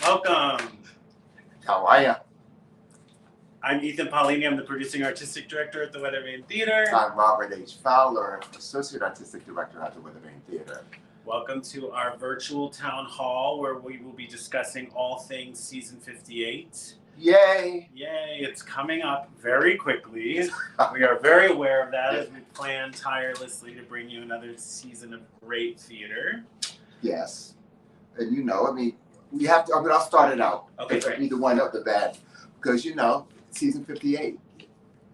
Welcome. How are you? I'm Ethan Paulini. I'm the producing artistic director at the Weathervane Theater. I'm Robert H. Fowler, Associate Artistic Director at the Weathervane Theater. Welcome to our virtual town hall where we will be discussing all things season 58. Yay! Yay, it's coming up very quickly. We are very aware of that as we plan tirelessly to bring you another season of great theater. Yes. And we have to, I'll start it out. Okay, great. Either one of the bad. Because, season 58.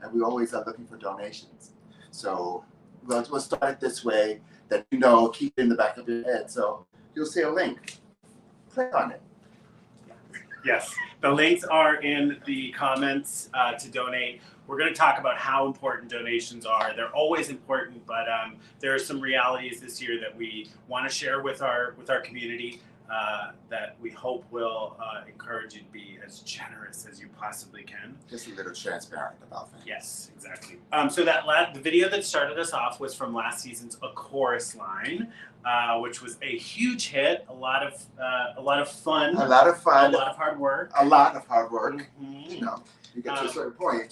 And we always are looking for donations. So we'll start it this way that keep it in the back of your head. So you'll see a link. Click on it. Yes, the links are in the comments to donate. We're going to talk about how important donations are. They're always important, but there are some realities this year that we want to share with our community that we hope will encourage you to be as generous as you possibly can. Just a little transparent about things. Yes, exactly. So the video that started us off was from last season's A Chorus Line, which was a huge hit. A lot of fun. A lot of fun. A lot of hard work. A lot of hard work. Mm-hmm. You get to a certain point,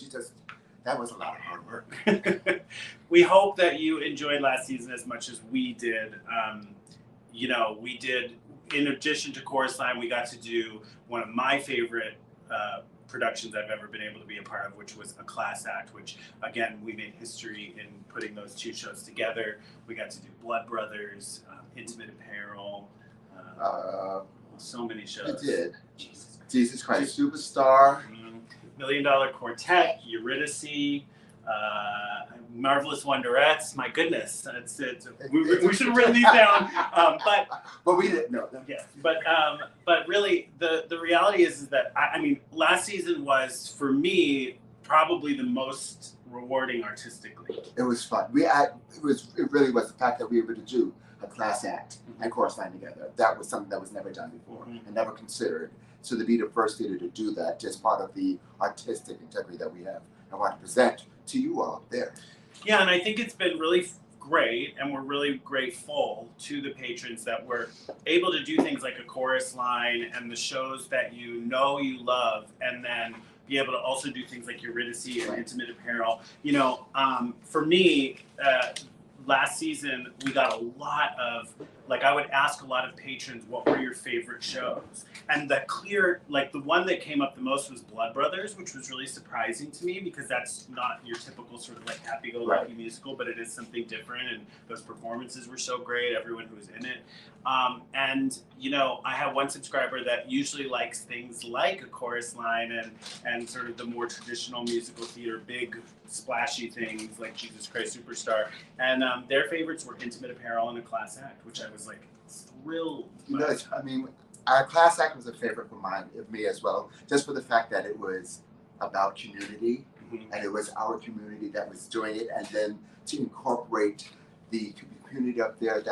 that was a lot of hard work. We hope that you enjoyed last season as much as we did. We did, in addition to Chorus Line, we got to do one of my favorite productions I've ever been able to be a part of, which was A Class Act, which, again, we made history in putting those two shows together. We got to do Blood Brothers, Intimate Apparel, so many shows. We did. Jesus Christ Superstar. $1 Million Quartet, Eurydice, Marvelous Wonderettes. My goodness, we should have written these down. But we didn't know them. Yes, but really, the reality is that last season was, for me, probably the most rewarding artistically. It was fun. It really was the fact that we were able to do a class act and Chorus Line together. That was something that was never done before and never considered. So to be the first theater to do that, just part of the artistic integrity that we have, I want to present to you all there. Yeah, and I think it's been really great, and we're really grateful to the patrons that we're able to do things like A Chorus Line and the shows that you love, and then be able to also do things like Eurydice and Intimate Apparel. For me, last season we got a lot of, I would ask a lot of patrons, what were your favorite shows? And the one that came up the most was Blood Brothers, which was really surprising to me because that's not your typical sort of happy-go-lucky musical, but it is something different, and those performances were so great, everyone who was in it. I have one subscriber that usually likes things like A Chorus Line and sort of the more traditional musical theater, big splashy things like Jesus Christ Superstar. And their favorites were Intimate Apparel and A Class Act, which I was thrilled. Our Class Act was a favorite of me as well, just for the fact that it was about community, and it was our community that was doing it, and then to incorporate the community up there,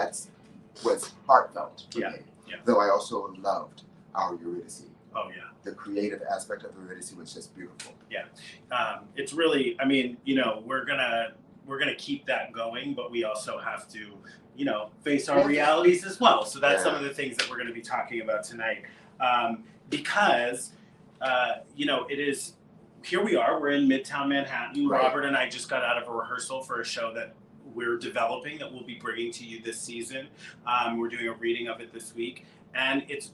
was heartfelt for me. Yeah. Though I also loved our Eurydice. Oh yeah. The creative aspect of Eurydice was just beautiful. Yeah. It's really, we're gonna keep that going, but we also have to, face our realities as well. So that's some of the things that we're going to be talking about tonight. Because, it is, here we are, we're in Midtown Manhattan. Right. Robert and I just got out of a rehearsal for a show that we're developing that we'll be bringing to you this season. We're doing a reading of it this week. And it's,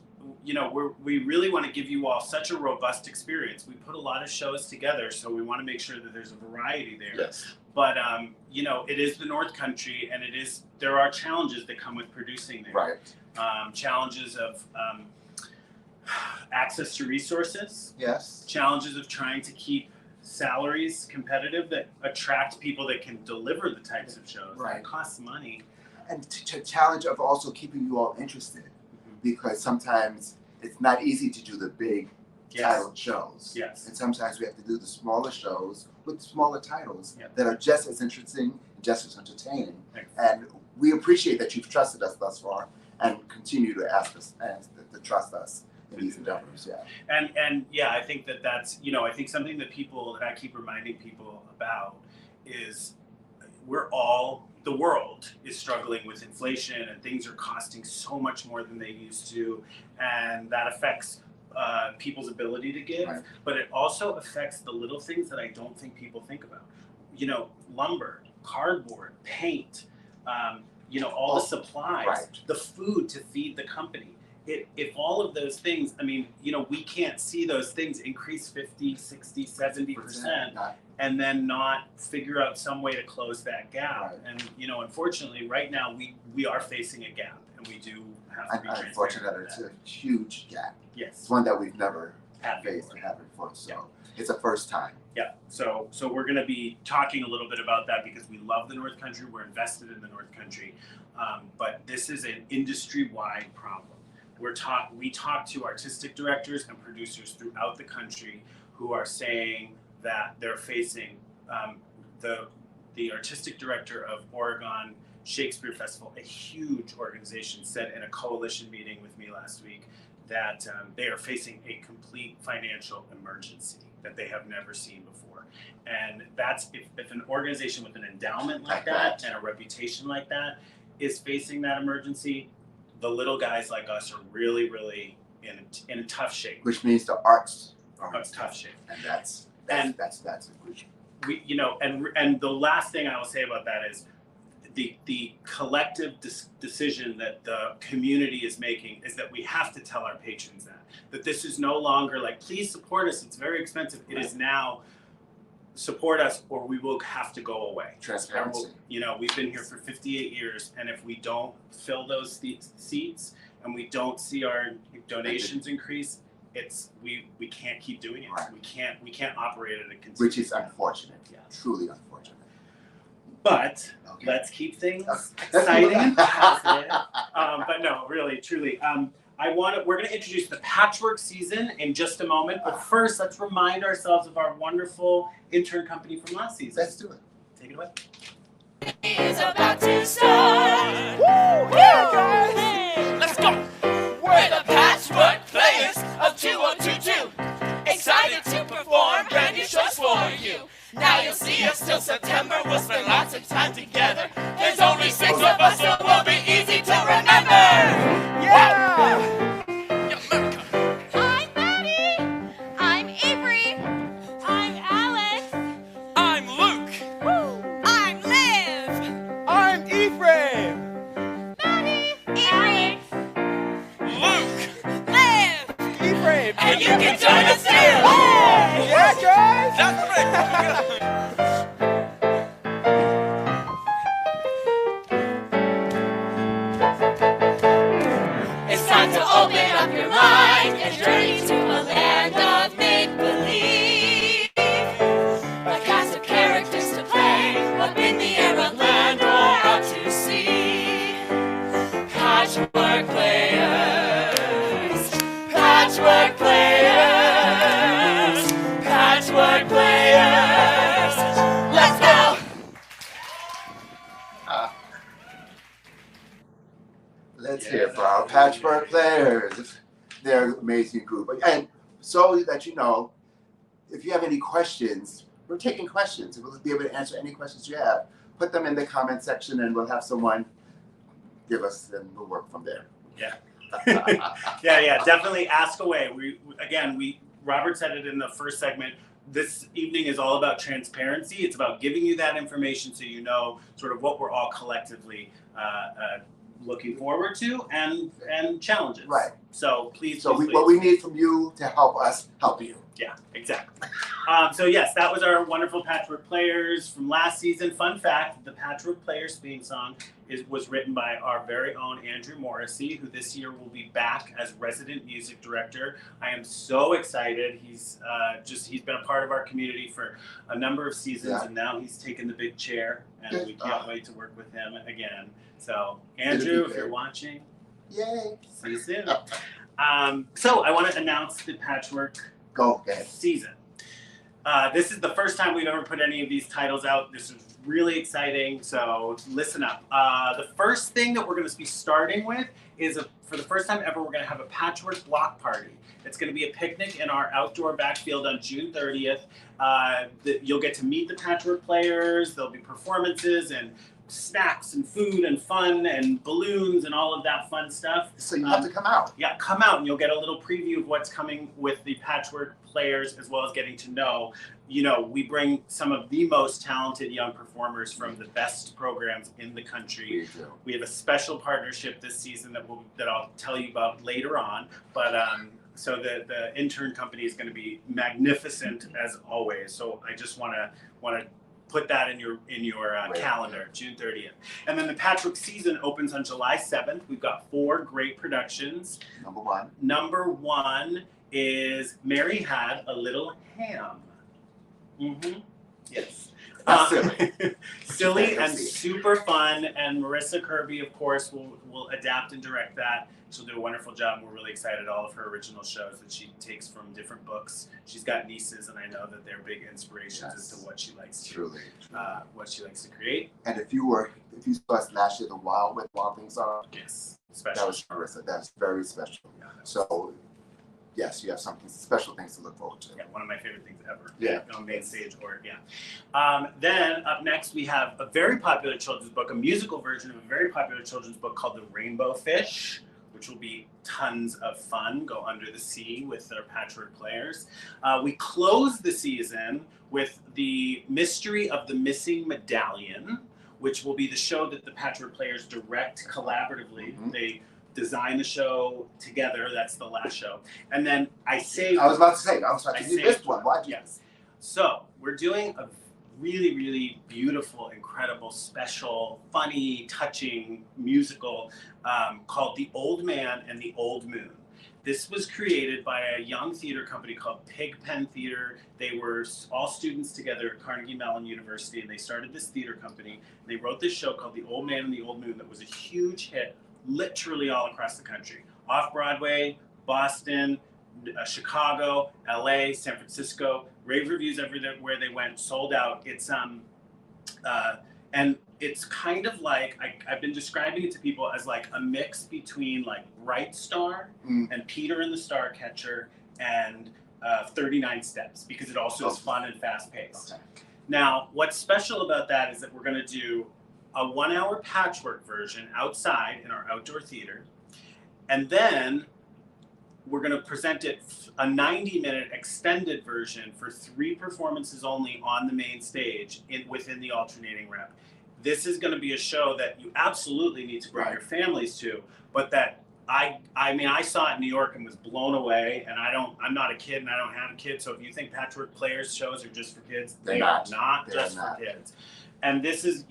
we really want to give you all such a robust experience. We put a lot of shows together, so we want to make sure that there's a variety there. Yes. But, it is the North Country, and there are challenges that come with producing there. Right. Challenges of access to resources. Yes. Challenges of trying to keep salaries competitive that attract people that can deliver the types of shows. Right. It costs money. And challenge of also keeping you all interested, because sometimes it's not easy to do the big titled shows. Yes. And sometimes we have to do the smaller shows with smaller titles that are just as interesting, just as entertaining. Thanks. And we appreciate that you've trusted us thus far and continue to ask us and to trust us in these endeavors. Yeah. And I think that's, I think something that I keep reminding people about is the world is struggling with inflation, and things are costing so much more than they used to, and that affects people's ability to give, right. but it also affects the little things that I don't think people think about. You know, lumber, cardboard, paint, all the supplies, right. the food to feed the company. If all of those things, I mean, we can't see those things increase 50, 60, 70%, and then not figure out some way to close that gap. Right. And, unfortunately, right now, we are facing a gap, and we do have to be transparent. Unfortunately, it's a huge gap. Yes. It's one that we've never faced or had before, so it's a first time. Yeah, so we're going to be talking a little bit about that because we love the North Country, we're invested in the North Country, but this is an industry-wide problem. We talk to artistic directors and producers throughout the country who are saying that they're facing the artistic director of Oregon Shakespeare Festival, a huge organization, said in a coalition meeting with me last week that they are facing a complete financial emergency that they have never seen before. And that's if an organization with an endowment like that and a reputation like that is facing that emergency, the little guys like us are really, really in tough shape. Which means the arts are in tough shape. And that's a good. And the last thing I will say about that is the collective decision that the community is making is that we have to tell our patrons that this is no longer like, please support us, it's very expensive. It is now, support us or we will have to go away. Transparency. We've been here for 58 years, and if we don't fill those seats and we don't see our donations increase, we can't keep doing it. Right. We can't operate at a continuous. Which is unfortunate. Yeah. Truly unfortunate. But let's keep things exciting and positive. But no, really, truly. We're going to introduce the patchwork season in just a moment. But first, let's remind ourselves of our wonderful intern company from last season. Let's do it. Take it away. Is about to start. Woo! Yeah, guys! Let's go! We're the Patchwork Players of 2022. Excited to perform brand new shows for you. Now you'll see us till September. We'll spend lots of time together. There's only 6 of us, so it will be easy to remember. Yeah! America. I'm Maddie. I'm Avery. I'm Alex. I'm Luke. Woo! I'm Liv. I'm Ephraim. Maddie. Alex. Luke. Liv. Ephraim. And you can join us too. Yeah, guys. That's right. It's time to open up your mind and journey to a land of make-believe. A cast of characters to play, up in the air, a land or out to sea. Patchwork players, patchwork players, patchwork players. Let's go! Let's hear for our Patchwork Players. They're an amazing group. And so that you know, if you have any questions, we're taking questions. We'll be able to answer any questions you have. Put them in the comment section and we'll have someone give us, and we'll work from there. Yeah. yeah, definitely ask away. Robert said it in the first segment. This evening is all about transparency. It's about giving you that information so you know sort of what we're all collectively looking forward to and challenges. Right. So please. What we need from you to help us help you. Yeah, exactly. So yes, that was our wonderful Patchwork Players from last season. Fun fact, the Patchwork Players theme song was written by our very own Andrew Morrissey, who this year will be back as resident music director. I am so excited. He's been a part of our community for a number of seasons, and now he's taken the big chair, and we can't wait to work with him again. So Andrew, if you're watching, yay! See you soon. So I want to announce the Patchwork season. This is the first time we've ever put any of these titles out. This is really exciting, so listen up. The first thing that we're going to be starting with is, for the first time ever, we're going to have a patchwork block party. It's going to be a picnic in our outdoor backfield on June 30th. You'll get to meet the Patchwork Players. There'll be performances, and snacks and food and fun and balloons and all of that fun stuff. So you have to come out. Yeah, come out and you'll get a little preview of what's coming with the Patchwork Players, as well as getting to know, we bring some of the most talented young performers from the best programs in the country. We have a special partnership this season that I'll tell you about later on. But so the intern company is going to be magnificent as always. So I just want to put that in your calendar, June 30th. And then the Patchwork season opens on July 7th. We've got 4 great productions. Number one is Mary Had a Little Ham. Mm-hmm. Yes. Silly and super fun. And Marissa Kirby, of course, will adapt and direct that. She'll do a wonderful job. We're really excited. All of her original shows that she takes from different books. She's got nieces, and I know that they're big inspirations as to what she likes to create. And if you saw us last year, the Wild Things Are. Yes, special. That was Marissa. That's very special. Yeah, so. Yes, you have something special things to look forward to. Yeah, one of my favorite things ever. Yeah. On main stage or then up next we have a very popular children's book, a musical version of a very popular children's book called The Rainbow Fish, which will be tons of fun. Go under the sea with our Patchwork Players. We close the season with The Mystery of the Missing Medallion, which will be the show that the Patchwork Players direct collaboratively. Mm-hmm. They design the show together. That's the last show. And then I was about to say, you missed one. Why? Yes. So we're doing a really, really beautiful, incredible, special, funny, touching musical called The Old Man and the Old Moon. This was created by a young theater company called Pigpen Theater. They were all students together at Carnegie Mellon University, and they started this theater company. They wrote this show called The Old Man and the Old Moon that was a huge hit literally all across the country. Off-Broadway, Boston, Chicago, LA, San Francisco, rave reviews everywhere they went, sold out. It's and it's kind of like, I've been describing it to people as like a mix between like Bright Star and Peter and the Starcatcher and 39 Steps, because it also is fun and fast-paced. Okay. Now, what's special about that is that we're going to do a 1-hour patchwork version outside in our outdoor theater. And then we're going to present it a 90-minute extended version for 3 performances only on the main stage within the alternating rep. This is going to be a show that you absolutely need to bring your families to, but that I saw it in New York and was blown away. And I'm not a kid and I don't have a kid. So if you think Patchwork Players shows are just for kids, they are not just for kids. And this is,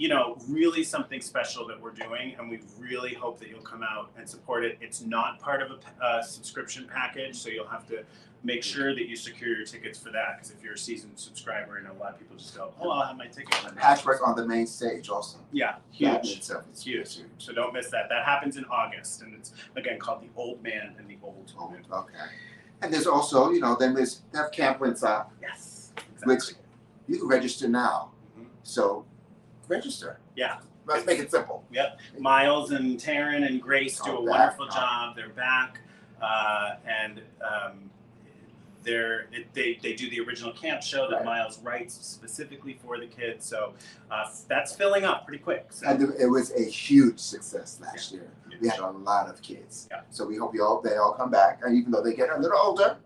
really something special that we're doing, and we really hope that you'll come out and support it. It's not part of a subscription package, so you'll have to make sure that you secure your tickets for that, because if you're a seasoned subscriber, a lot of people just go, oh, I'll have my ticket. Patchwork on the main stage also. Yeah, huge. It's huge. So don't miss that. That happens in August, and it's, again, called The Old Man and the Old Moon. Okay. And there's also, then they have Camp Windsor. Yes, exactly. Which you can register now. Mm-hmm. So register. Yeah. Let's make it simple. Yep. Miles and Taryn and Grace do a wonderful job. They're back. And they do the original camp show that Miles writes specifically for the kids. So that's filling up pretty quick. So. And it was a huge success last year. We had a lot of kids. Yeah. So we hope they all come back. And even though they get a little older,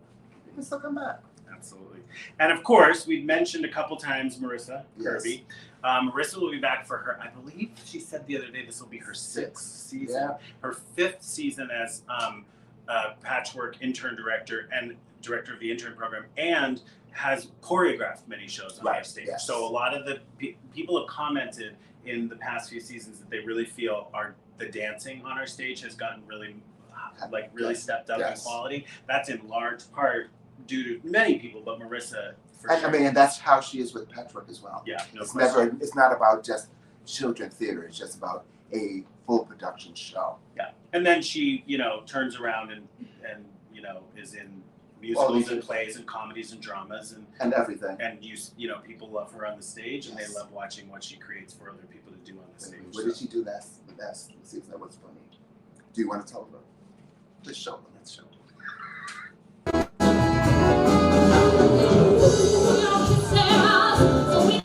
they can still come back. Absolutely. And of course, we've mentioned a couple times Marissa Kirby. Marissa will be back for her, I believe she said the other day, this will be her 6th season. Yeah. Her 5th season as Patchwork intern director and director of the intern program, and has choreographed many shows on our stage. Yes. So a lot of the people have commented in the past few seasons that they really feel the dancing on our stage has gotten really stepped up in quality. That's in large part due to many people, but Marissa for sure. And that's how she is with Patchwork as well. Yeah, no it's question. It's not about just children theater. It's just about a full production show. Yeah, and then she, turns around and is in musicals and plays and comedies and dramas and everything. And people love her on the stage, and they love watching what she creates for other people to do on the stage. What did she do last season that was funny? Do you want to tell them? Let's show them. So we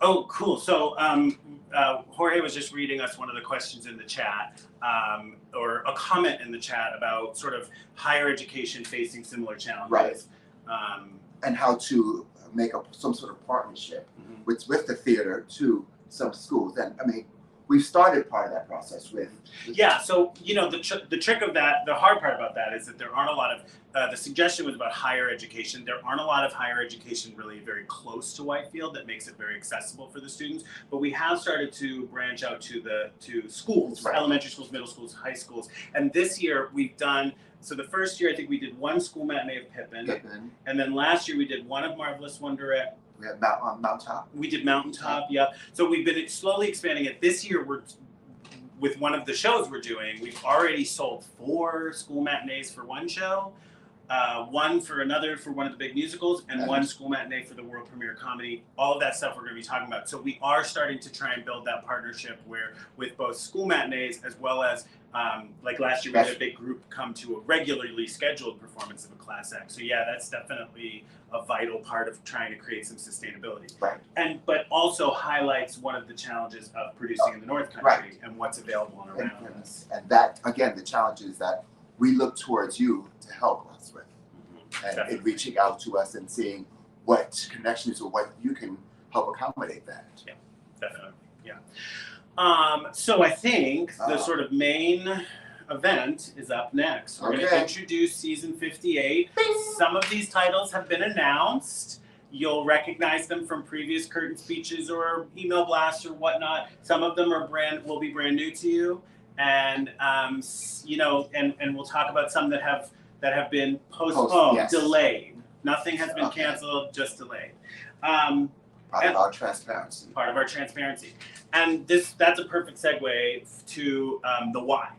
Oh, cool. So Jorge was just reading us one of the questions in the chat, or a comment in the chat about sort of higher education facing similar challenges. Right. And how to make some sort of partnership with the theater to some schools. And I mean, we've started part of that process with. Yeah, so the trick of that, the hard part about that is that there aren't a lot of. The suggestion was about higher education. There aren't a lot of higher education really very close to Whitefield that makes it very accessible for the students. But we have started to branch out to schools, right. Elementary schools, middle schools, high schools. And this year we've done. So the first year I think we did one school matinee of Pippin, and then last year we did one of Marvelous Wonderette. We had Mountaintop. We did Mountaintop, yeah. So we've been slowly expanding it. This year we're. With one of the shows we're doing, we've already sold 4 school matinees for one show, one for another for one of the big musicals, and one school matinee for the world premiere comedy. All of that stuff we're going to be talking about. So we are starting to try and build that partnership where with both school matinees as well as like last year we had a big group come to a regularly scheduled performance of a class act. So yeah, that's definitely a vital part of trying to create some sustainability. Right. But also highlights one of the challenges of producing in the North Country and what's available and around us. And that, again, the challenge is that we look towards you to help us with. And reaching out to us and seeing what connections or what you can help accommodate that. Yeah, definitely. Yeah. So I think the sort of main event is up next. We're going to introduce season 58. Some of these titles have been announced. You'll recognize them from previous curtain speeches or email blasts or whatnot. Some of them will be brand new to you, and and we'll talk about some that have been postponed, delayed. Nothing has been canceled, just delayed. Part of our transparency. Part of our transparency, and that's a perfect segue to the why.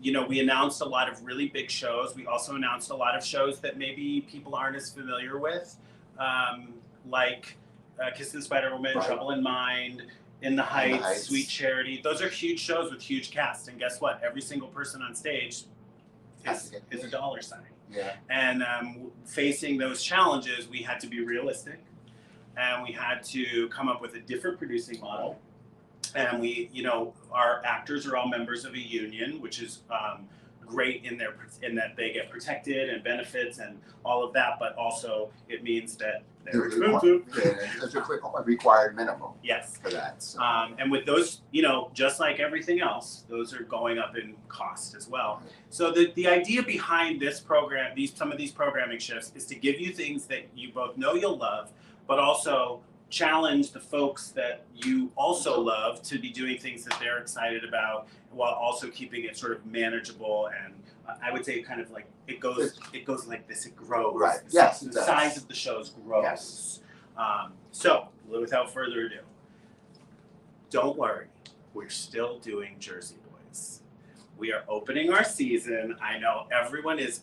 We announced a lot of really big shows. We also announced a lot of shows that maybe people aren't as familiar with, like Kiss the Spider-Woman, Trouble in Mind, In the Heights, Sweet Charity. Those are huge shows with huge casts. And guess what? Every single person on stage is a dollar sign. Yeah. And facing those challenges, we had to be realistic. And we had to come up with a different producing model. And our actors are all members of a union, which is great in that they get protected and benefits and all of that, but also it means that they're expensive. There's a required minimum. Yes. For that. So. And with those, just like everything else, those are going up in cost as well. So the idea behind this program, some of these programming shifts, is to give you things that you both know you'll love, but also challenge the folks that you also love to be doing things that they're excited about, while also keeping it sort of manageable. And I would say kind of like it goes like this. It grows. Right. Yes. The size of the shows grows. Yes. So without further ado, don't worry, we're still doing Jersey Boys. We are opening our season. I know everyone is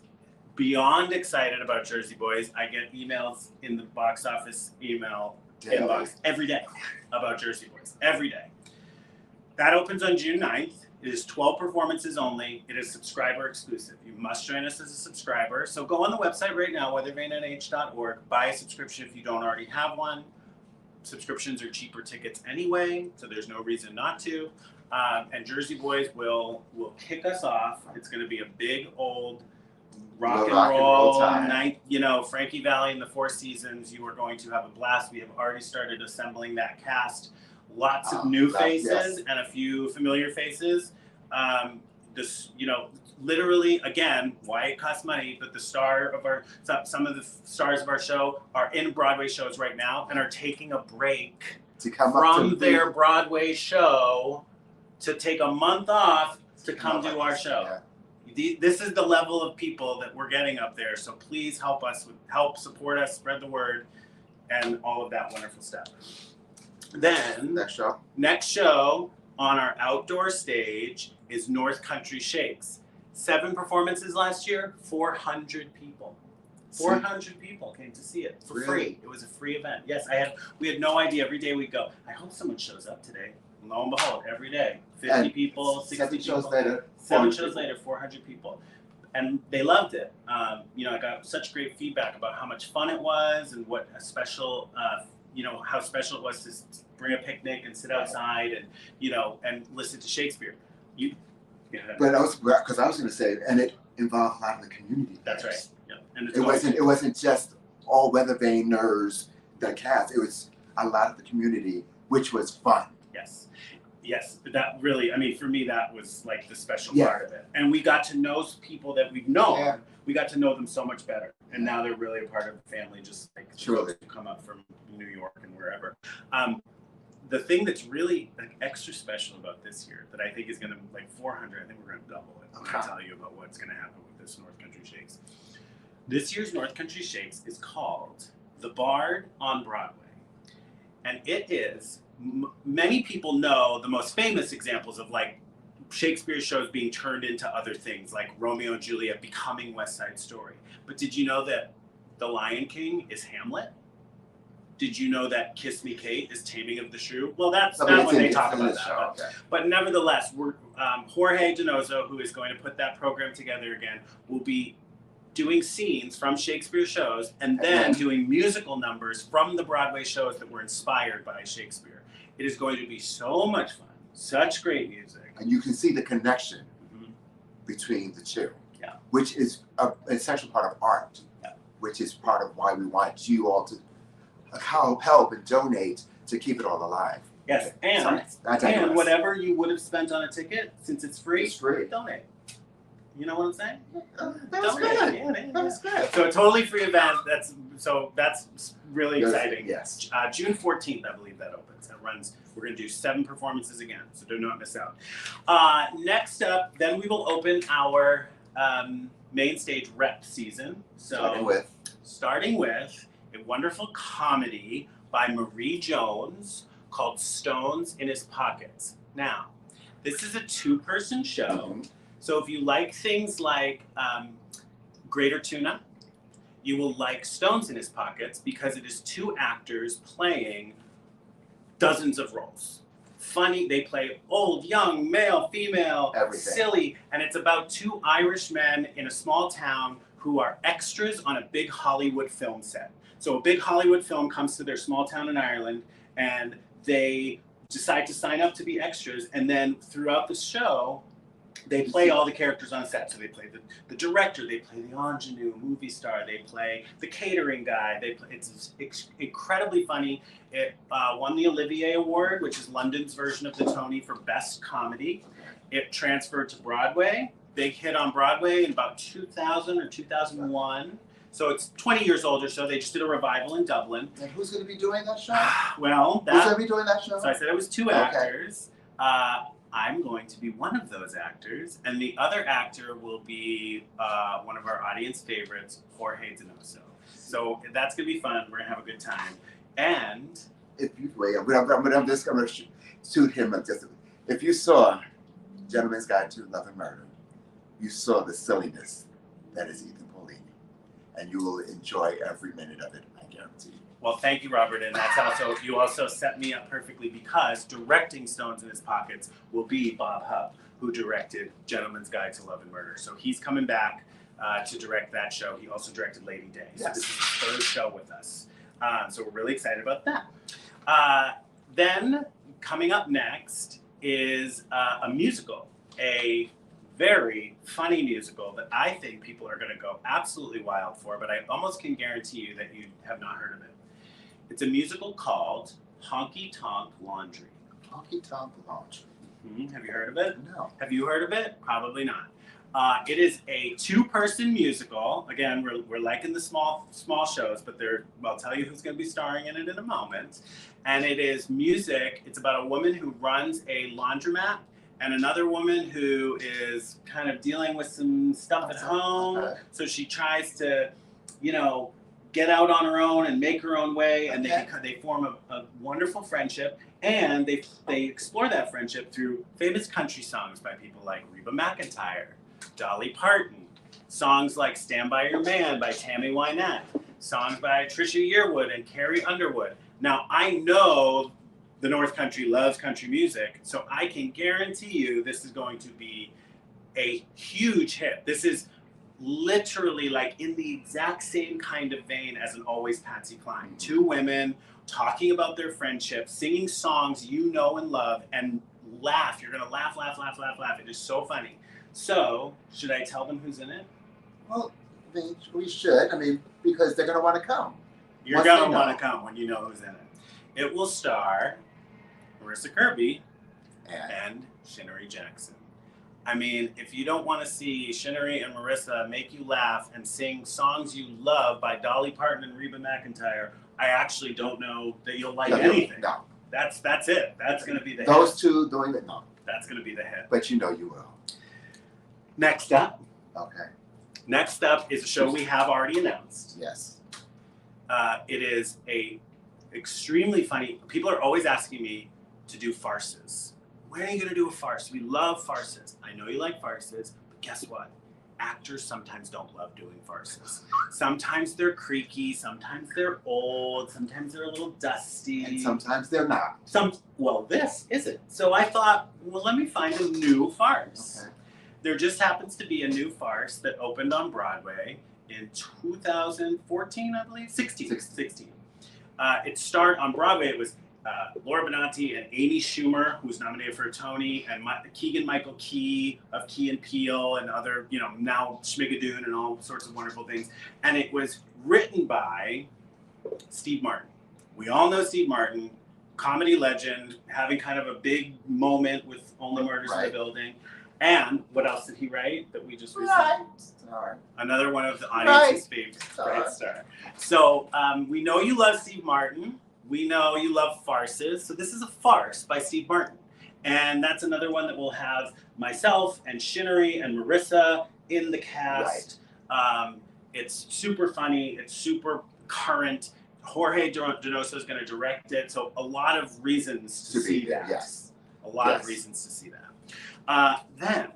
beyond excited about Jersey Boys. I get emails in the box office email inbox every day about Jersey Boys. Every day. That opens on June 9th. It is 12 performances only. It is subscriber exclusive. You must join us as a subscriber. So go on the website right now, weathervanenh.org. Buy a subscription if you don't already have one. Subscriptions are cheaper tickets anyway, so there's no reason not to. And Jersey Boys will kick us off. It's going to be a big old rock and roll night, Frankie Valli and the Four Seasons. You are going to have a blast. We have already started assembling that cast. Lots of new faces and a few familiar faces. Literally, again, why it costs money, but some of the stars of our show are in Broadway shows right now and are taking a break from their Broadway show to take a month off to come do our show. Yeah. This is the level of people that we're getting up there. So please help support us, spread the word, and all of that wonderful stuff. Then next show on our outdoor stage is North Country Shakes. 7 performances last year, 400 people. 400 people came to see it for free. It was a free event. Yes, we had no idea. Every day we'd go, I hope someone shows up today. Lo and behold, every day, 50 people, 60 people. 7 shows later, 400 people. And they loved it. I got such great feedback about how much fun it was and what a special how special it was to bring a picnic and sit outside and, and listen to Shakespeare. But I was going to say, and it involved a lot of the community. That's right. Yeah. And it wasn't just all Weathervane nerds, the cast. It was a lot of the community, which was fun. Yes, that really, for me, that was like the special part of it. And we got to know people that we've known. Yeah. We got to know them so much better. And now they're really a part of the family, just like folks who come up from New York and wherever. The thing that's really extra special about this year that I think is going to, 400, I think we're going to double it. I'm going to tell you about what's going to happen with this North Country Shakes. This year's North Country Shakes is called The Bard on Broadway. And it is, many people know the most famous examples of Shakespeare shows being turned into other things, like Romeo and Juliet becoming West Side Story. But did you know that The Lion King is Hamlet? Did you know that Kiss Me Kate is Taming of the Shrew? Well, that's not when they talk about that. But nevertheless, Jorge Donoso, who is going to put that program together again, will be doing scenes from Shakespeare shows and then doing musical numbers from the Broadway shows that were inspired by Shakespeare. It is going to be so much fun, such great music. And you can see the connection between the two, which is an essential part of art, which is part of why we want you all to help and donate to keep it all alive. Yes, and whatever you would have spent on a ticket, since it's free, donate. You know what I'm saying? That's good. Yeah, that's good. So a totally free event. That's really exciting. Yes. June 14th, I believe that opens. That runs. We're going to do 7 performances again, so do not miss out. Next up, then we will open our main stage rep season. So starting with a wonderful comedy by Marie Jones called Stones in His Pockets. Now, this is a 2-person show. So if you like things like Greater Tuna, you will like Stones in His Pockets because it is 2 actors playing dozens of roles. Funny, they play old, young, male, female, silly, and it's about 2 Irish men in a small town who are extras on a big Hollywood film set. So a big Hollywood film comes to their small town in Ireland, and they decide to sign up to be extras, and then throughout the show, they play all the characters on set. So they play the director, they play the ingenue movie star, they play the catering guy. It's incredibly funny. It won the Olivier Award, which is London's version of the Tony for Best Comedy. It transferred to Broadway. Big hit on Broadway in about 2000 or 2001. So it's 20 years old or so. They just did a revival in Dublin. And who's going to be doing that show? Who's going to be doing that show? So I said it was 2 actors. I'm going to be one of those actors, and the other actor will be one of our audience favorites, Jorge Donoso. So that's going to be fun. We're going to have a good time. And if you wait, I'm just going to shoot him. If you saw Gentleman's Guide to Love and Murder, you saw the silliness that is Ethan Paulini, and you will enjoy every minute of it, I guarantee you. Well, thank you, Robert, and you also set me up perfectly because directing Stones in His Pockets will be Bob Hub, who directed Gentleman's Guide to Love and Murder. So he's coming back to direct that show. He also directed Lady Day. So this is his 3rd show with us. So we're really excited about that. Then coming up next is a musical, a very funny musical that I think people are going to go absolutely wild for, but I almost can guarantee you that you have not heard of it. It's a musical called Honky Tonk Laundry. Honky Tonk Laundry. Have you heard of it? No. Have you heard of it? Probably not. It is a 2-person musical. Again, we're liking the small shows, but I'll tell you who's going to be starring in it in a moment. And it is music. It's about a woman who runs a laundromat and another woman who is kind of dealing with some stuff at home. So she tries to, get out on her own and make her own way, and they form a wonderful friendship, and they explore that friendship through famous country songs by people like Reba McEntire, Dolly Parton, songs like Stand By Your Man by Tammy Wynette, songs by Trisha Yearwood and Carrie Underwood. Now, I know the North Country loves country music, so I can guarantee you this is going to be a huge hit. This is literally like in the exact same kind of vein as an Always Patsy Cline. Two women talking about their friendship, singing songs you know and love, and laugh. You're gonna laugh, laugh, laugh, laugh, laugh. It is so funny. So, should I tell them who's in it? Well, I mean, we should. I mean, because they're gonna want to come. You're gonna want to come when you know who's in it. It will star Marissa Kirby and Shinnery Jackson. I mean, if you don't want to see Shinnery and Marissa make you laugh and sing songs you love by Dolly Parton and Reba McEntire, I actually don't know that you'll like anything. No. That's it. That's going to be the hit. Those two doing it, no. That's going to be the hit. But you know you will. Next up. Okay. Next up is a show we have already announced. Yes. It is a extremely funny. People are always asking me to do farces. When are you going to do a farce? We love farces. I know you like farces, but guess what? Actors sometimes don't love doing farces. Sometimes they're creaky, sometimes they're old, sometimes they're a little dusty. And sometimes they're not. This isn't. So I thought, well, let me find a new farce. Okay. There just happens to be a new farce that opened on Broadway in 2014, I believe? 16. It starred on Broadway. It was Laura Benanti and Amy Schumer, who was nominated for a Tony, and Keegan-Michael Key of Key and Peele and other, now Schmigadoon and all sorts of wonderful things. And it was written by Steve Martin. We all know Steve Martin, comedy legend, having kind of a big moment with Only Murders in the Building. And what else did he write that we just recently? Star. Another one of the audience's favorites. Bright Star. So we know you love Steve Martin. We know you love farces. So this is a farce by Steve Martin. And that's another one that will have myself and Shinnery and Marissa in the cast. It's super funny. It's super current. Jorge Donoso is going to direct it. So a lot of reasons to see that. Yes. A lot of reasons to see that. Then,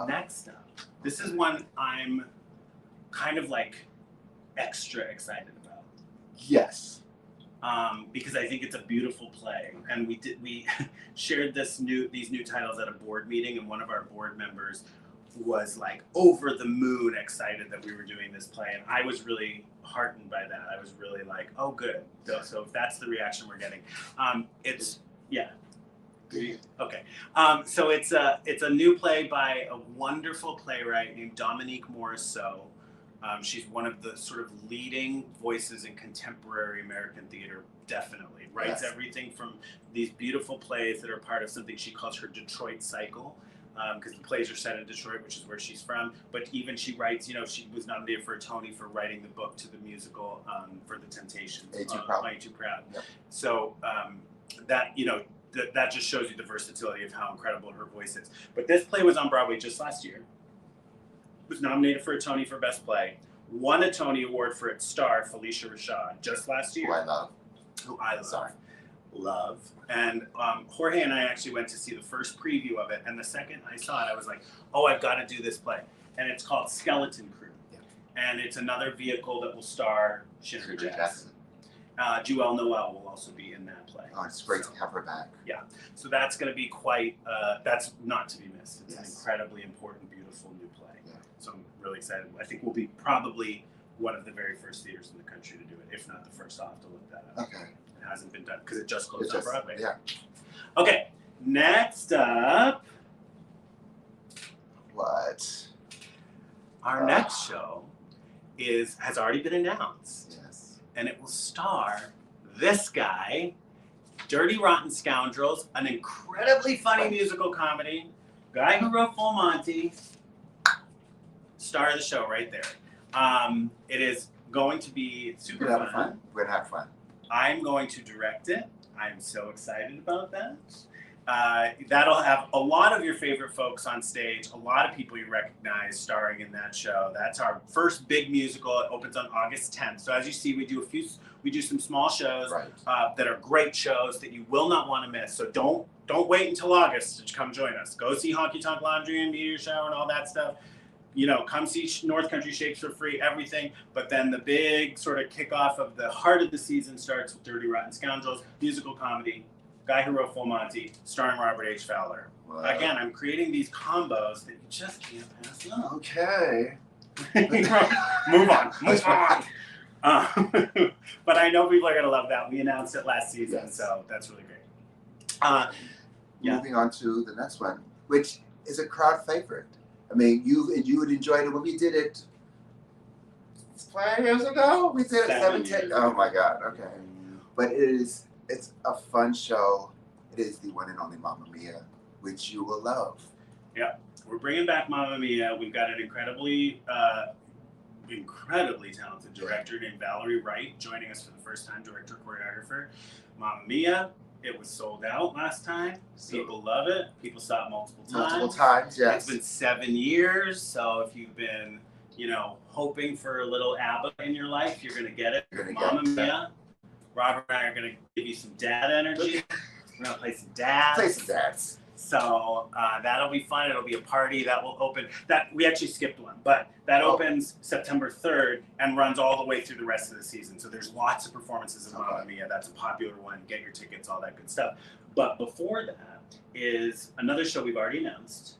next up, this is one I'm kind of like extra excited about. Yes. Because I think it's a beautiful play, and we shared these new titles at a board meeting, and one of our board members was like over the moon excited that we were doing this play, and I was really heartened by that. I was really like, oh, good. So if that's the reaction we're getting, Okay. So it's a new play by a wonderful playwright named Dominique Morisseau. She's one of the sort of leading voices in contemporary American theater, definitely. Writes everything from these beautiful plays that are part of something she calls her Detroit cycle, because the plays are set in Detroit, which is where she's from. But even she writes, she was nominated for a Tony for writing the book to the musical for The Temptations. Ain't Too Proud. Yep. So that just shows you the versatility of how incredible her voice is. But this play was on Broadway just last year. Was nominated for a Tony for Best Play, won a Tony Award for its star, Felicia Rashad, just last year. Who I love. And Jorge and I actually went to see the first preview of it, and the second I saw it, I was like, oh, I've got to do this play. And it's called Skeleton Crew. Yeah. And it's another vehicle that will star Shinnery Jackson. Jewel Noel will also be in that play. Oh, it's great to have her back. Yeah. So that's going to be quite, that's not to be missed. It's an incredibly important, beautiful new play. Yeah. So I'm really excited. I think we'll be probably one of the very first theaters in the country to do it, if not the first. I'll have to look that up. Okay. It hasn't been done because it just closed on Broadway. Yeah. Okay. Next up. What? Our next show has already been announced. Yes. And it will star this guy, Dirty Rotten Scoundrels, an incredibly funny musical comedy. Guy who wrote Full Monty. Star of the show right there. It is going to be super fun. We're going to have fun. I'm going to direct it. I'm so excited about that. That'll have a lot of your favorite folks on stage, a lot of people you recognize starring in that show. That's our first big musical. It opens on August 10th. So as you see, we do some small shows that are great shows that you will not want to miss. So don't wait until August to come join us. Go see Honky Tonk Laundry and Meteor Shower and all that stuff. Come see North Country Shakes for free, everything. But then the big sort of kickoff of the heart of the season starts with Dirty Rotten Scoundrels, musical comedy, Guy Who Wrote Full Monty, starring Robert H. Fowler. Wow. Again, I'm creating these combos that you just can't pass up. Okay. Move on. But I know people are gonna love that. We announced it last season, so that's really great. Moving on to the next one, which is a crowd favorite. I mean, you would enjoy it when we did it 5 years ago. We did it 10. Oh my God. Okay, but it's a fun show. It is the one and only Mamma Mia, which you will love. Yeah, we're bringing back Mamma Mia. We've got an incredibly talented director named Valerie Wright joining us for the first time, director choreographer. Mamma Mia. It was sold out last time. People love it. People saw it multiple times. Yes. It's been 7 years, so if you've been, hoping for a little ABBA in your life, you're gonna get it. Mamma Mia. Robert and I are gonna give you some dad energy. We're gonna play some dads. Play some dads. So that'll be fun. It'll be a party that will open. That we actually skipped one, but that opens September 3rd and runs all the way through the rest of the season. So there's lots of performances of Mamma Mia. That's a popular one. Get your tickets, all that good stuff. But before that is another show we've already announced,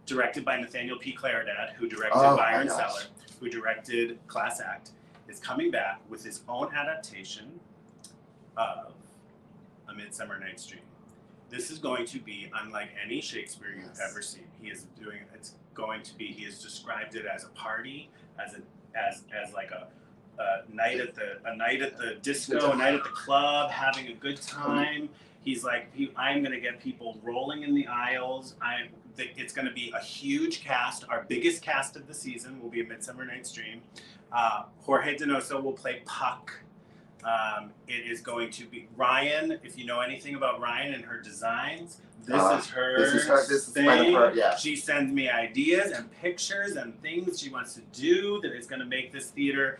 directed by Nathaniel P. Claridad, who directed Byron Seller, who directed Class Act, is coming back with his own adaptation of A Midsummer Night's Dream. This is going to be unlike any Shakespeare you've ever seen. He has described it as a party, as like a night at the disco, a night at the club, having a good time. He's like, I'm going to get people rolling in the aisles. It's going to be a huge cast. Our biggest cast of the season will be A Midsummer Night's Dream. Jorge Donoso will play Puck. It is going to be Ryan. If you know anything about Ryan and her designs, this is her thing. She sends me ideas and pictures and things she wants to do that is going to make this theater.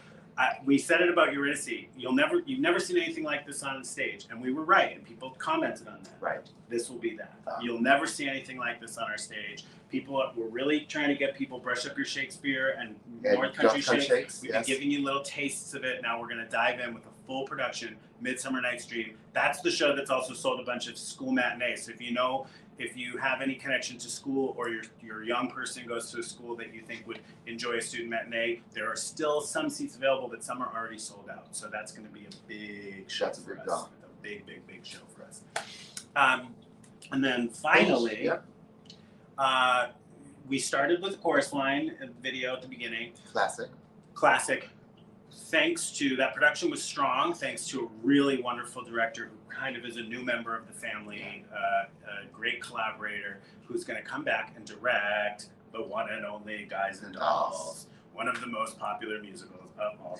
We said it about Eurydice. You've never seen anything like this on stage, and we were right. And people commented on that. Right. This will be that. You'll never see anything like this on our stage. We're really trying to get people brush up your Shakespeare and North Country shakes. We've been giving you little tastes of it. Now we're going to dive in with a full production, Midsummer Night's Dream. That's the show that's also sold a bunch of school matinees. So if you have any connection to school, or your young person goes to a school that you think would enjoy a student matinee, there are still some seats available, but some are already sold out. So that's going to be a big show for us. A big show for us. And then finally, we started with the chorus line video at the beginning. Classic. Thanks to that production was strong, thanks to a really wonderful director who kind of is a new member of the family, a great collaborator who's going to come back and direct the one and only Guys and Dolls, one of the most popular musicals of all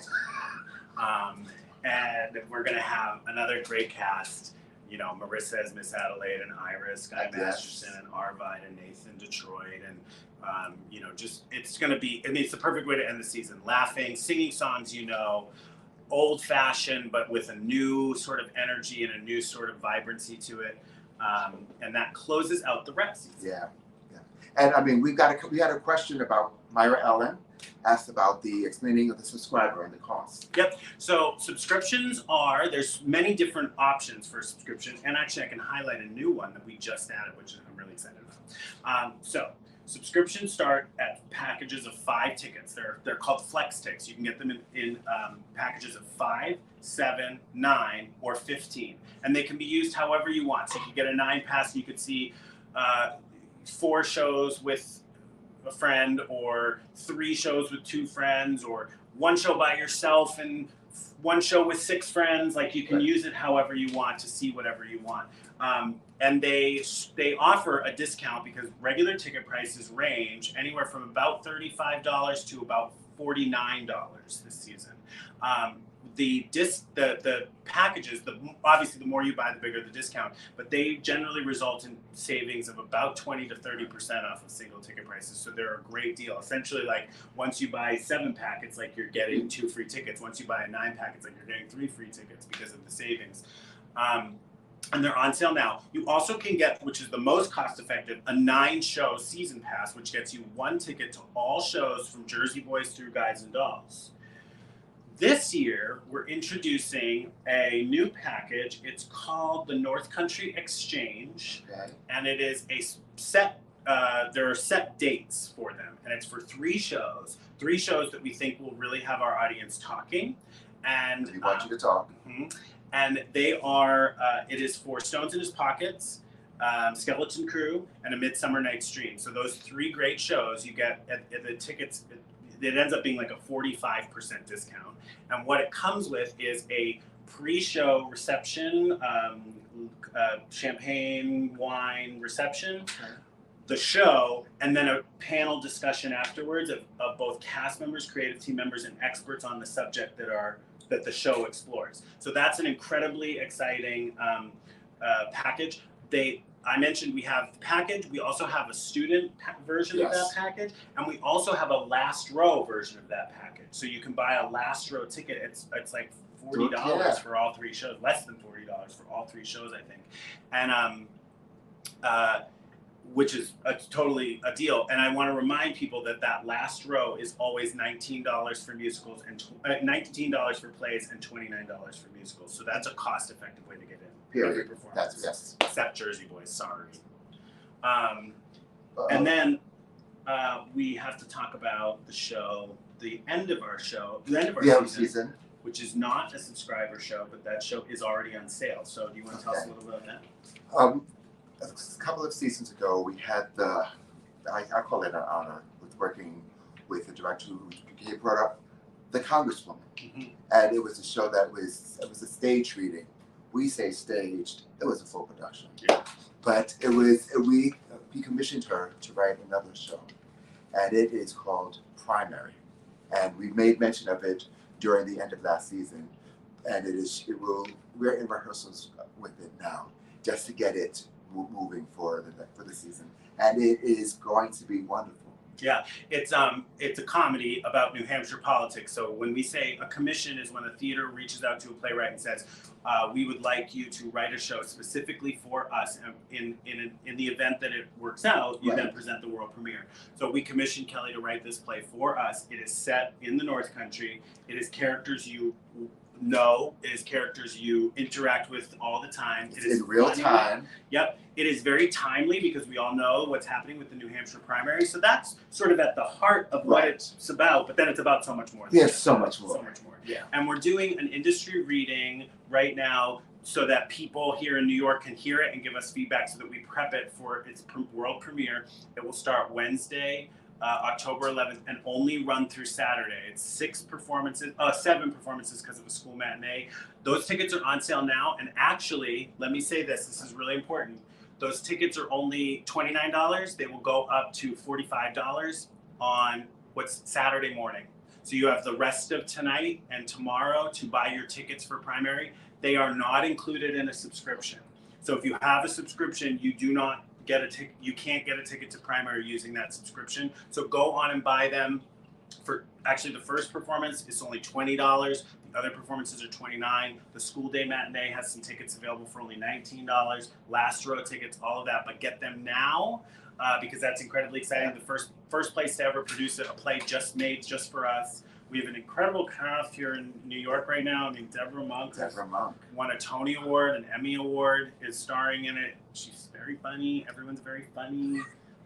time. And we're going to have another great cast. Marissa as Miss Adelaide and Iris, Guy Masterson and Arvine and Nathan Detroit, and it's going to be. It's the perfect way to end the season. Laughing, singing songs, old fashioned, but with a new sort of energy and a new sort of vibrancy to it, and that closes out the rest. Yeah. And I mean, we had a question about Myra Ellen. Asked about the explaining of the subscriber and the cost. Yep. So subscriptions there's many different options for subscription, and actually I can highlight a new one that we just added, which I'm really excited about. So subscriptions start at packages of 5 tickets. They're called Flex Ticks. You can get them in packages of 5, 7, 9, or 15, and they can be used however you want. So if you get a 9 pass, you could see 4 shows with a friend, or 3 shows with 2 friends, or 1 show by yourself and 1 show with 6 friends. Like, you can use it however you want to see whatever you want. And they offer a discount because regular ticket prices range anywhere from about $35 to about $49 this season. The packages, obviously the more you buy, the bigger the discount, but they generally result in savings of about 20 to 30% off of single ticket prices. So they're a great deal. Essentially, like, once you buy 7 pack, it's like you're getting 2 free tickets. Once you buy a 9 pack, it's like you're getting 3 free tickets because of the savings. And they're on sale now. You also can get, which is the most cost effective, a 9-show season pass, which gets you 1 ticket to all shows from Jersey Boys through Guys and Dolls. This year, we're introducing a new package. It's called the North Country Exchange, and it is a set there are set dates for them, and it's for 3 shows. 3 shows that we think will really have our audience talking. And We want you to talk. And they are, it is for Stones in His Pockets, Skeleton Crew, and A Midsummer Night's Dream. So those 3 great shows, you get at the tickets, it ends up being like a 45% discount. And what it comes with is a pre-show reception, champagne, wine reception, the show, and then a panel discussion afterwards of both cast members, creative team members, and experts on the subject that the show explores. So that's an incredibly exciting package. I mentioned we have the package. We also have a student version of that package, and we also have a last row version of that package. So you can buy a last row ticket. It's like $40 for all 3 shows, less than $40 for all 3 shows, I think, and which is totally a deal. And I want to remind people that last row is always $19 for musicals and $19 for plays and $29 for musicals. So that's a cost-effective way to get in. Period. That's Except Jersey Boys, sorry. And then we have to talk about the show, the end of our season, which is not a subscriber show, but that show is already on sale. So do you want to tell us a little about that? A couple of seasons ago, we had I call it an honor, with working with the director who brought up the Congresswoman. And it was a show it was a stage reading. We say staged, it was a full production. Yeah. But we commissioned her to write another show. And it is called Primary. And we made mention of it during the end of last season. And we're in rehearsals with it now, just to get it moving for the season, and it is going to be wonderful. Yeah, it's a comedy about New Hampshire politics. So when we say a commission is when a theater reaches out to a playwright and says, we would like you to write a show specifically for us. And in the event that it works out, you then present the world premiere. So we commissioned Kelly to write this play for us. It is set in the North Country. It is characters you know, it is characters you interact with all the time. It is in real time. Yep. It is very timely because we all know what's happening with the New Hampshire primary. So that's sort of at the heart of what it's about, but then it's about so much more. Yes, so much more. So much more. Yeah. And we're doing an industry reading right now so that people here in New York can hear it and give us feedback so that we prep it for its world premiere. It will start Wednesday, October 11th, and only run through Saturday. It's 7 performances because of a school matinee. Those tickets are on sale now, and actually, let me say this is really important. Those tickets are only $29. They will go up to $45 on what's Saturday morning. So you have the rest of tonight and tomorrow to buy your tickets for primary. They are not included in a subscription. So if you have a subscription, you do not get a ticket. You can't get a ticket to primary using that subscription. So go on and buy them. For actually, the first performance is only $20. The other performances are $29. The school day matinee has some tickets available for only $19. Last row tickets, all of that. But get them now because that's incredibly exciting. The first place to ever produce a play made just for us. We have an incredible cast here in New York right now. I mean, Deborah Monk won a Tony Award, an Emmy Award, is starring in it. She's very funny. Everyone's very funny.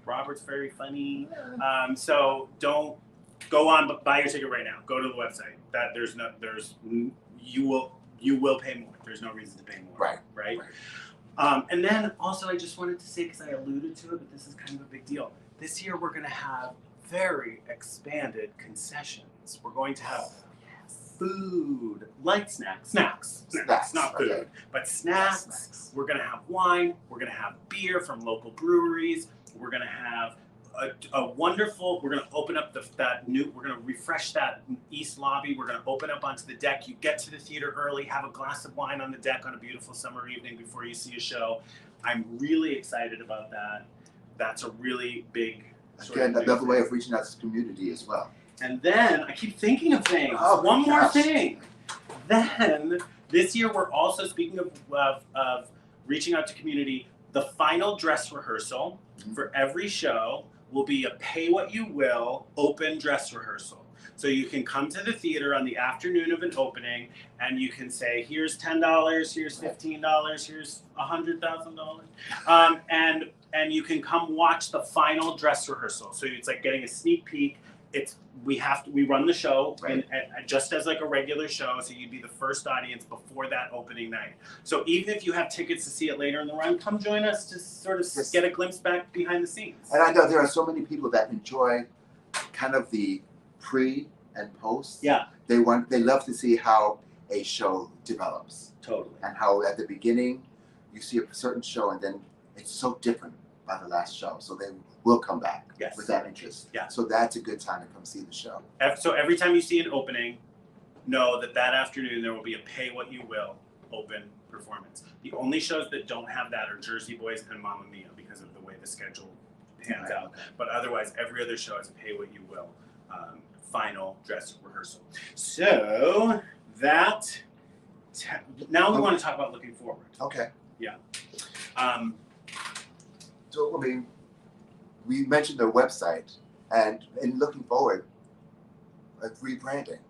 Robert's very funny. So don't go on, but buy your ticket right now. Go to the website. You will pay more. There's no reason to pay more. Right. And then also, I just wanted to say, because I alluded to it, but this is kind of a big deal. This year, we're going to have very expanded concessions. We're going to have food, light snacks, not food, but snacks. We're going to have wine. We're going to have beer from local breweries. We're going to have a wonderful, we're going to open up we're going to refresh that east lobby. We're going to open up onto the deck. You get to the theater early, have a glass of wine on the deck on a beautiful summer evening before you see a show. I'm really excited about that. That's a really big another way of reaching out to the community as well. And then I keep thinking of things. One more thing. Then this year we're also, speaking of reaching out to community, the final dress rehearsal for every show will be a pay what you will open dress rehearsal. So you can come to the theater on the afternoon of an opening and you can say, here's $10, here's $15, here's $100,000. and you can come watch the final dress rehearsal. So it's like getting a sneak peek. We run the show just as like a regular show, so you'd be the first audience before that opening night. So even if you have tickets to see it later in the run, come join us to sort of get a glimpse back behind the scenes. And I know there are so many people that enjoy kind of the pre and post. Yeah. They love to see how a show develops. Totally. And how at the beginning you see a certain show and then it's so different by the last show. So they will come back with that interest. Yeah. So that's a good time to come see the show. So every time you see an opening, know that afternoon there will be a pay what you will open performance. The only shows that don't have that are Jersey Boys and Mamma Mia because of the way the schedule pans out. But otherwise, every other show has a pay what you will final dress rehearsal. So now we want to talk about looking forward. Okay. Yeah. So, I mean, we mentioned the website, and in looking forward, rebranding.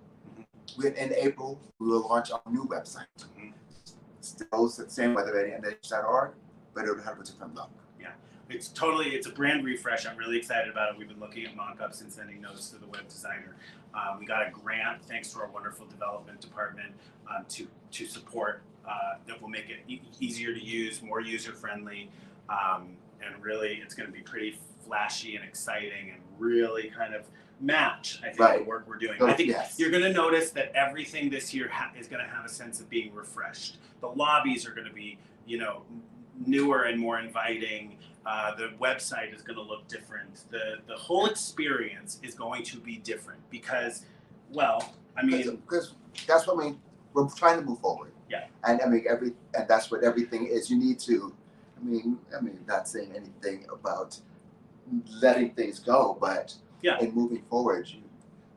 In April, we will launch our new website. Still the same weathervane.org, but it will have a different look. Yeah, it's a brand refresh. I'm really excited about it. We've been looking at mock-ups and sending notes to the web designer. We got a grant, thanks to our wonderful development department, to support that will make it easier to use, more user-friendly. And really, it's going to be pretty flashy and exciting and really kind of match, I think, the work we're doing. I think you're going to notice that everything this year is going to have a sense of being refreshed. The lobbies are going to be, newer and more inviting. The website is going to look different. The whole experience is going to be different because, because that's what we're trying to move forward. Yeah. And and that's what everything is. You need to. Not saying anything about letting things go, but in moving forward,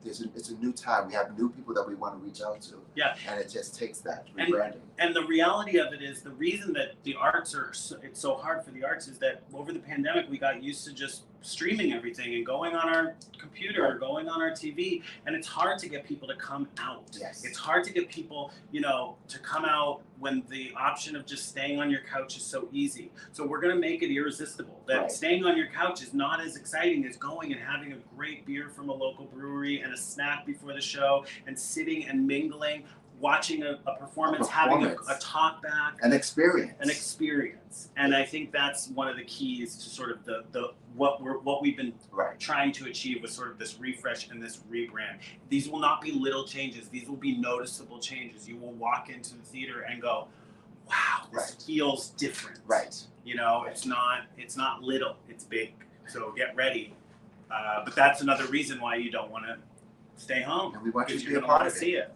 it's a new time. We have new people that we want to reach out to. Yeah. And it just takes that rebranding. And the reality of it is the reason that the arts it's so hard for the arts is that over the pandemic, we got used to just streaming everything and going on our computer or going on our TV. And it's hard to get people to come out. Yes. It's hard to get people, to come out when the option of just staying on your couch is so easy. So we're going to make it irresistible. That staying on your couch is not as exciting as going and having a great beer from a local brewery and a snack before the show and sitting and mingling, watching a performance, having a talk back. An experience. And I think that's one of the keys to sort of what we've been trying to achieve with sort of this refresh and this rebrand. These will not be little changes. These will be noticeable changes. You will walk into the theater and go, wow, this feels different. Right. It's not little, it's big. So get ready. But that's another reason why you don't want to stay home. And we want you to be you're a going to want part to of see it.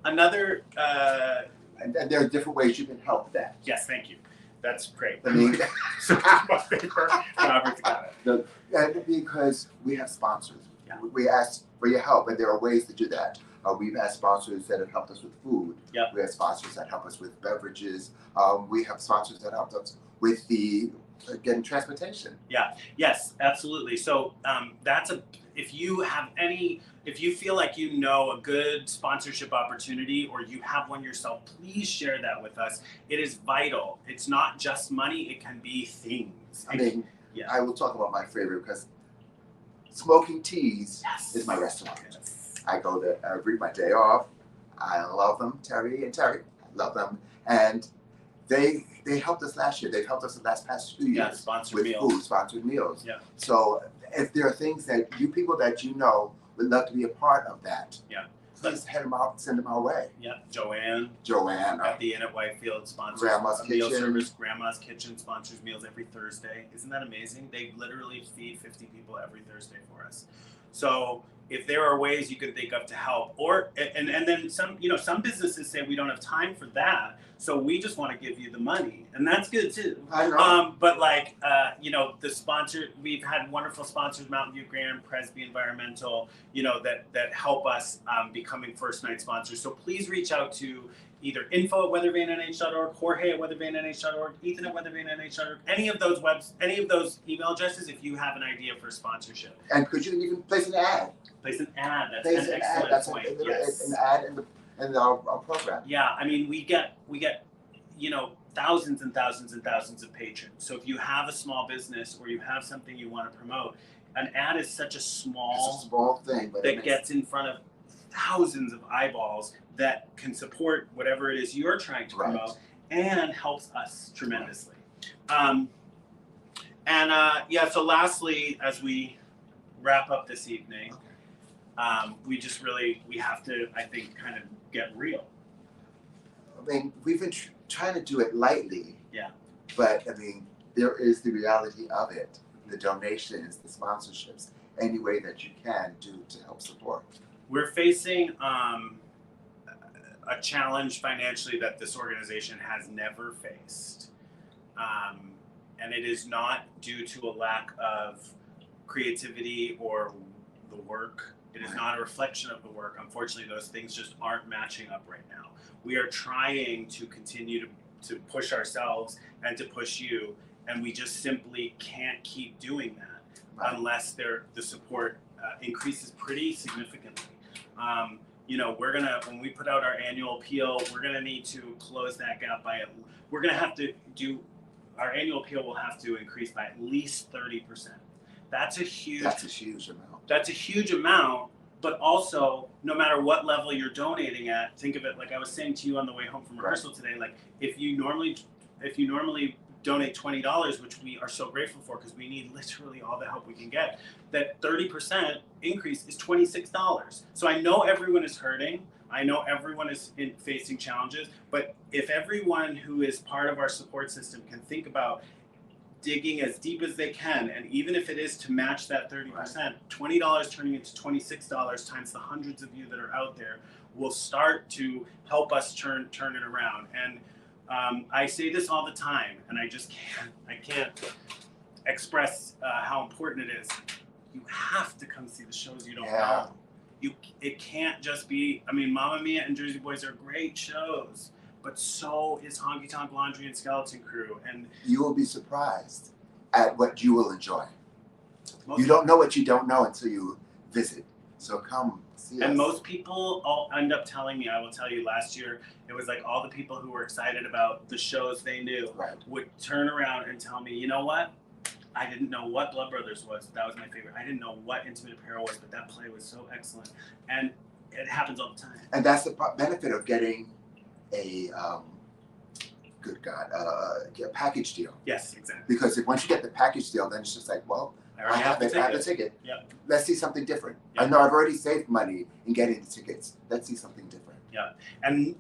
Another. And there are different ways you can help that. Yes, thank you. That's great. So my paper. Robert's got it. And because we have sponsors. Yeah. We ask for your help, and there are ways to do that. We've had sponsors that have helped us with food. Yeah. We have sponsors that help us with beverages. We have sponsors that helped us with getting transportation. Yeah. Yes, absolutely. So if you feel like a good sponsorship opportunity or you have one yourself, please share that with us. It is vital. It's not just money, it can be things. I will talk about my favorite because Smoking Teas is my restaurant. Yes. I go there every my day off. I love them, Terry. I love them. And they helped us last year. They've helped us the past 2 years sponsored meals. Yeah. So if there are things that people that would love to be a part of that, please head them out, send them our way. Yeah, Joanne at the Inn at Whitefield sponsors Grandma's meal Kitchen. service. Grandma's Kitchen sponsors meals every Thursday. Isn't that amazing? They literally feed 50 people every Thursday for us. So if there are ways you can think of to help, and then some businesses say we don't have time for that, so we just want to give you the money, and that's good too. I know. But the sponsor, we've had wonderful sponsors, Mountain View Grand, Presby Environmental, that help us becoming first night sponsors. So please reach out to either info@weathervanenh.org, Jorge@weathervanenh.org, Ethan@weathervanenh.org, any of those email addresses if you have an idea for sponsorship. And could you even place an ad? Place an ad. That's an excellent point. An ad in our program. Yeah, we get thousands and thousands and thousands of patrons. So if you have a small business or you have something you want to promote, an ad is such a small thing, but that gets in front of thousands of eyeballs that can support whatever it is you're trying to promote and helps us tremendously. So lastly, as we wrap up this evening, we have to, I think, kind of get real. I mean, we've been trying to do it lightly. Yeah. But I mean, there is the reality of it, the donations, the sponsorships, any way that you can do to help support. We're facing a challenge financially that this organization has never faced. And it is not due to a lack of creativity or the work. It is not a reflection of the work. Unfortunately, those things just aren't matching up right now. We are trying to continue to push ourselves and to push you, and we just simply can't keep doing that unless the support increases pretty significantly. When we put out our annual appeal, we're gonna need to close that gap our annual appeal will have to increase by at least 30%. That's a huge amount. That's a huge amount, but also no matter what level you're donating at, think of it like I was saying to you on the way home from rehearsal today, like if you normally donate $20, which we are so grateful for because we need literally all the help we can get, that 30% increase is $26. So I know everyone is hurting. I know everyone is facing challenges, but if everyone who is part of our support system can think about digging as deep as they can, and even if it is to match that 30%, $20 turning into $26 times the hundreds of you that are out there will start to help us turn it around. And I say this all the time, and I can't express how important it is. You have to come see the shows you don't know. It can't just be, Mamma Mia and Jersey Boys are great shows, but so is Honky Tonk Laundry and Skeleton Crew. And you will be surprised at what you will enjoy. You don't know what you don't know until you visit. So come see us. And most people all end up telling me, I will tell you, last year, it was like all the people who were excited about the shows they knew would turn around and tell me, you know what? I didn't know what Blood Brothers was. That was my favorite. I didn't know what Intimate Apparel was, but that play was so excellent. And it happens all the time. And that's the benefit of getting a package deal. Yes, exactly. Because once you get the package deal, then it's just like, well, I have a ticket. Yep. Let's see something different. Yep. I know I've already saved money in getting the tickets. Let's see something different. Yeah, and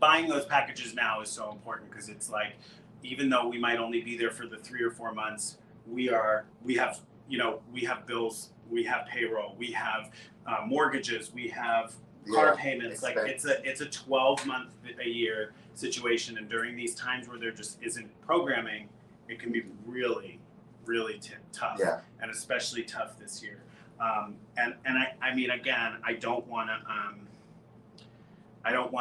buying those packages now is so important because it's like, even though we might only be there for the 3 or 4 months, we have bills, we have payroll, we have mortgages, we have car payments. Like it's a 12-month a year situation, and during these times where there just isn't programming, it can be really, really tough. Yeah. And especially tough this year. And again, I don't want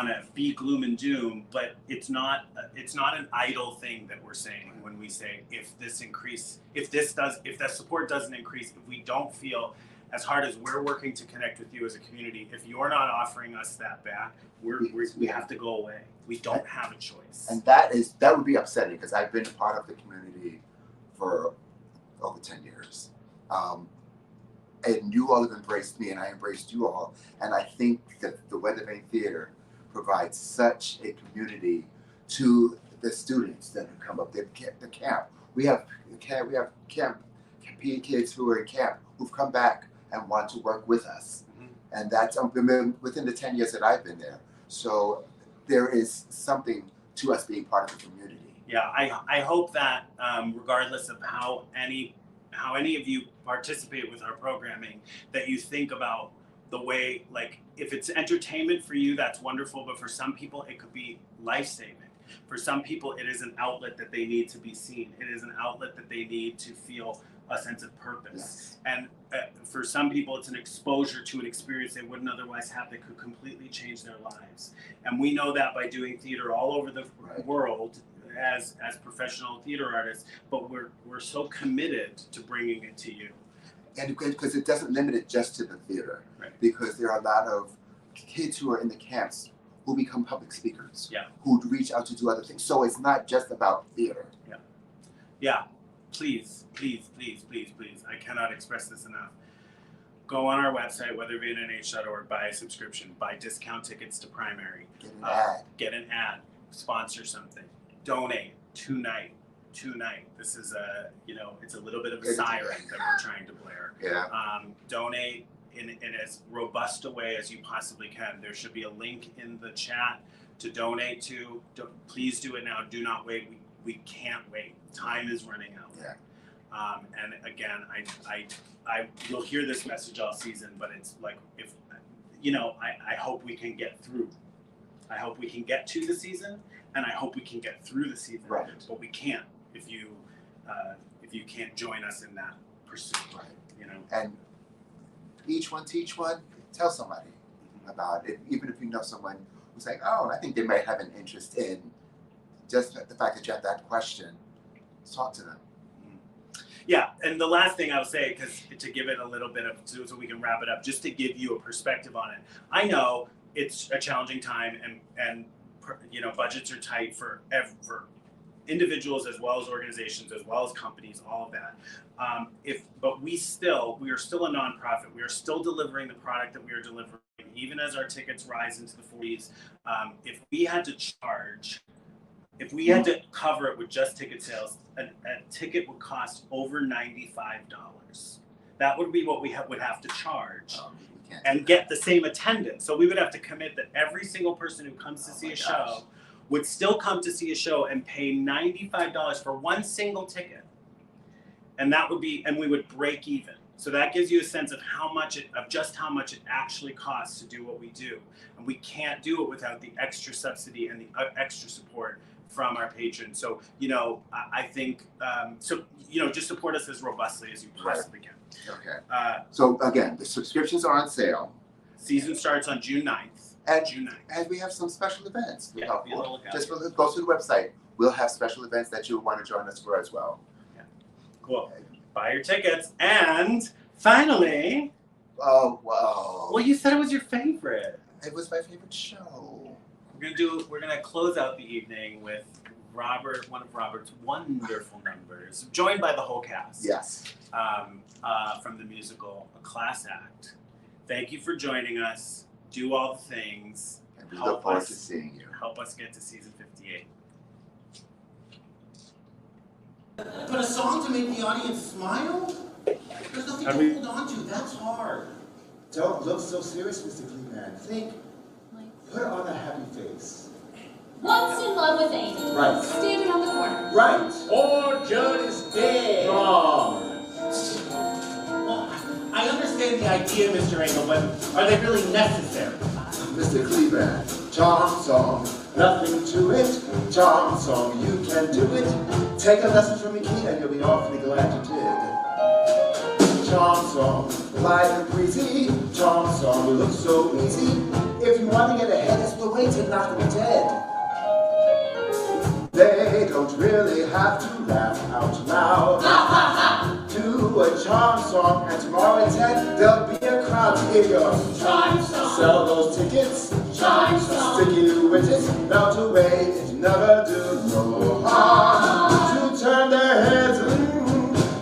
to be gloom and doom, but it's not an idle thing that we're saying when we say if that support doesn't increase, if we don't feel as hard as we're working to connect with you as a community, if you're not offering us that back, we have to go away. We don't have a choice. And that would be upsetting because I've been a part of the community for over 10 years. And you all have embraced me and I embraced you all. And I think that the Weathervane Theater provides such a community to the students that have come up. The camp. We have camp kids who are in camp who've come back and want to work with us. Mm-hmm. And that's within the 10 years that I've been there. So there is something to us being part of the community. Yeah, I hope that regardless of how any of you participate with our programming, that you think about the way, like, if it's entertainment for you, that's wonderful, but for some people it could be life-saving. For some people it is an outlet that they need to be seen. It is an outlet that they need to feel a sense of purpose. Yes. And for some people it's an exposure to an experience they wouldn't otherwise have that could completely change their lives. And we know that by doing theater all over the world, as professional theater artists, but we're so committed to bringing it to you. And because it doesn't limit it just to the theater, because there are a lot of kids who are in the camps who become public speakers, Yeah. who reach out to do other things. So it's not just about theater. Yeah. Please, please, please, please, please. I cannot express this enough. Go on our website, weathervanenh.org, buy a subscription, buy discount tickets to primary, get an ad, sponsor something, donate tonight. This is it's a little bit of a siren that we're trying to blare. Yeah. Donate in as robust a way as you possibly can. There should be a link in the chat to donate to. Please do it now. Do not wait. We can't wait. Time is running out. Yeah. And again, I you'll hear this message all season, but it's like I hope we can get through. I hope we can get to the season, and I hope we can get through the season. Right. But we can't if you can't join us in that pursuit. Right. And each one teach one. Tell somebody about it, even if you know someone who's like, oh, I think they might have an interest in just the fact that you have that question. Talk to them. Yeah, and the last thing I'll say, because to give it a little bit of, so we can wrap it up, just to give you a perspective on it. I know it's a challenging time, and budgets are tight for individuals as well as organizations, as well as companies, all of that. But we are still a nonprofit. We are still delivering the product that we are delivering, even as our tickets rise into the 40s. If we had to cover it with just ticket sales, a ticket would cost over $95. That would be what we would have to charge and get the same attendance. So we would have to commit that every single person who comes to see a show would still come to see a show and pay $95 for one single ticket. And we would break even. So that gives you a sense of how much it actually costs to do what we do. And we can't do it without the extra subsidy and the extra support from our patrons. So, I think, just support us as robustly as you possibly can. Okay. So again, the subscriptions are on sale. Season starts on June 9th. And we have some special events. Yeah, just go to the website. We'll have special events that you'll want to join us for as well. Yeah. Cool. Buy your tickets. And finally. Oh, wow. Well, you said it was your favorite. It was my favorite show. We're gonna close out the evening with one of Robert's wonderful numbers, joined by the whole cast. Yes. From the musical A Class Act. Thank you for joining us. Do all the things. And we look forward to seeing you. Help us get to season 58. But a song to make the audience smile? There's nothing to hold on to. That's hard. Don't look so serious, Mr. Cleveland. Think. Put on a happy face. Once in love with Amy. Right. Standing on the corner. Right. Or Judd is dead. Wrong. Well, I understand the idea, Mr. Engel, but are they really necessary? Mr. Cleveland, charm song, nothing to it. Charm song, you can do it. Take a lesson from your key and you'll be awfully glad you did. Charm song, light and breezy. Charm song, you look so easy. If you want to get ahead, it's the way to knock them dead. They don't really have to laugh out loud. Do a charm song, and tomorrow at 10, there'll be a crowd to hear your charm song. Sell those tickets, charm song. Sticky widgets, melt away, it never do no harm. To turn their heads,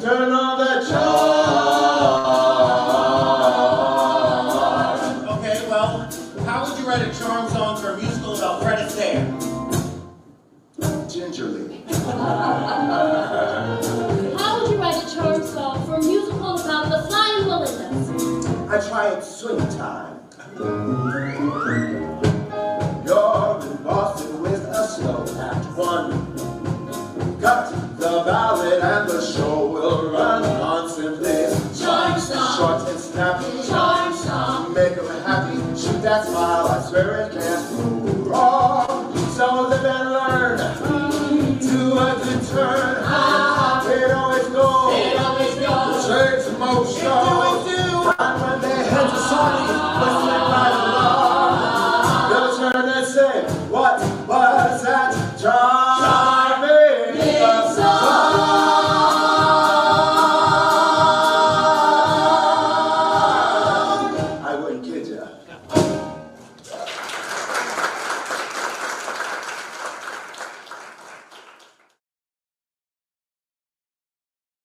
turn on the charm. Okay, well, how would you write a charm song for a musical about Fred Astaire? Gingerly. How would you write a charm song for a musical about the Flying Melindas? I tried swing time. You're in Boston with a slow act 1. Cut the ballad and the show will run on simply Charm song. Short and snappy. Charm song. Make them happy. Shoot that smile. I swear it can't go wrong. So live and learn.